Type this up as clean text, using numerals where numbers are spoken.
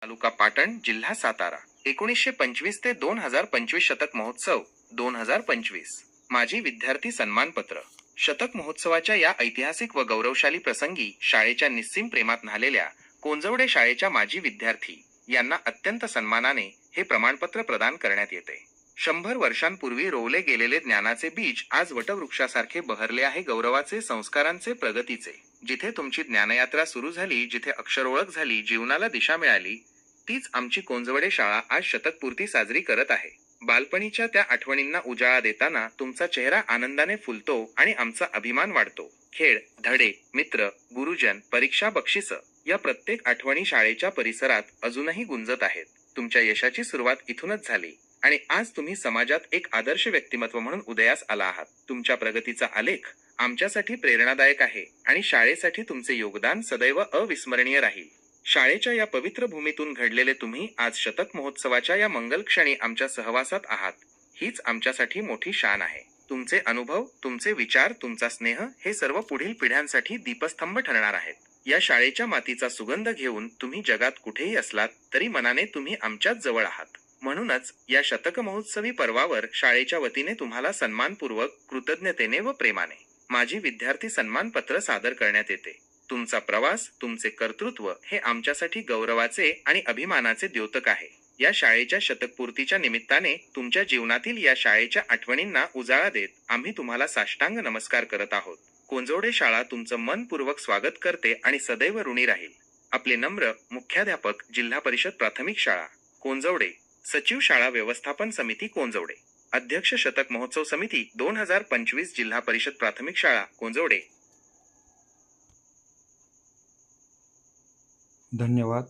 तालुका पाटण, जिल्हा सातारा. 1925 ते 2025 शतक महोत्सव 2025. माजी विद्यार्थी सन्मानपत्र. शतक महोत्सवाच्या या ऐतिहासिक व गौरवशाली प्रसंगी शाळेच्या निस्सीम प्रेमात न्हालेल्या कोंजवडे शाळेच्या माजी विद्यार्थी यांना अत्यंत सन्मानाने हे प्रमाणपत्र प्रदान करण्यात येते. 100 वर्षांपूर्वी रोवले गेलेले ज्ञानाचे बीज आज वटवृक्षासारखे बहरले आहे. गौरवाचे, संस्कारांचे, प्रगतीचे. जिथे तुमची ज्ञानयात्रा सुरू झाली, जिथे अक्षर ओळख झाली, जीवनाला दिशा मिळाली, तीच आमची कोंजवडे शाळा आज शतकपूर्ती साजरी करत आहे. बालपणीच्या त्या आठवणींना उजाळा देताना तुमचा चेहरा आनंदाने फुलतो आणि आमचा अभिमान वाढतो. खेळ, धडे, मित्र, गुरुजन, परीक्षा, बक्षिसं या प्रत्येक आठवणी शाळेच्या परिसरात अजूनही गुंजत आहेत. तुमच्या यशाची सुरुवात इथूनच झाली आणि आज तुम्ही समाजात एक आदर्श व्यक्तिमत्व म्हणून उदयास आला आहात. तुमच्या प्रगतीचा आलेख आमच्यासाठी प्रेरणादायक आहे आणि शाळेसाठी तुमचे योगदान सदैव अविस्मरणीय राहील. शाळेच्या या पवित्र भूमीतून घडलेले तुम्ही आज शतक महोत्सवाच्या या मंगल क्षणी आमच्या सहवासात आहात, हीच आमच्यासाठी मोठी शान आहे. तुमचे अनुभव, तुमचे विचार, तुमचा स्नेह हे सर्व पुढील पिढ्यांसाठी दीपस्तंभ ठरणार आहेत. या शाळेच्या मातीचा सुगंध घेऊन तुम्ही जगात कुठेही असलात तरी मनाने तुम्ही आमच्याच जवळ आहात. म्हणूनच या शतक महोत्सवी पर्वावर शाळेच्या वतीने तुम्हाला सन्मानपूर्वक, कृतज्ञतेने व प्रेमाने माजी विद्यार्थी सन्मानपत्र सादर करण्यात येते. तुमचा प्रवास, तुमचे कर्तृत्व हे आमच्यासाठी गौरवाचे आणि अभिमानाचे द्योतक आहे. या शाळेच्या शतकपूर्तीच्या निमित्ताने तुमच्या जीवनातील या शाळेच्या आठवणींना उजाळा देत आम्ही तुम्हाला साष्टांग नमस्कार करत आहोत. कोंजवडे शाळा तुमचं मनपूर्वक स्वागत करते आणि सदैव ऋणी राहील. आपले नम्र मुख्याध्यापक, जिल्हा परिषद प्राथमिक शाळा कोंजवडे. सचिव, शाळा व्यवस्थापन समिती कोंजवडे. अध्यक्ष, शतक महोत्सव समिती 2025, जिल्हा परिषद प्राथमिक शाळा कोंजवडे. धन्यवाद.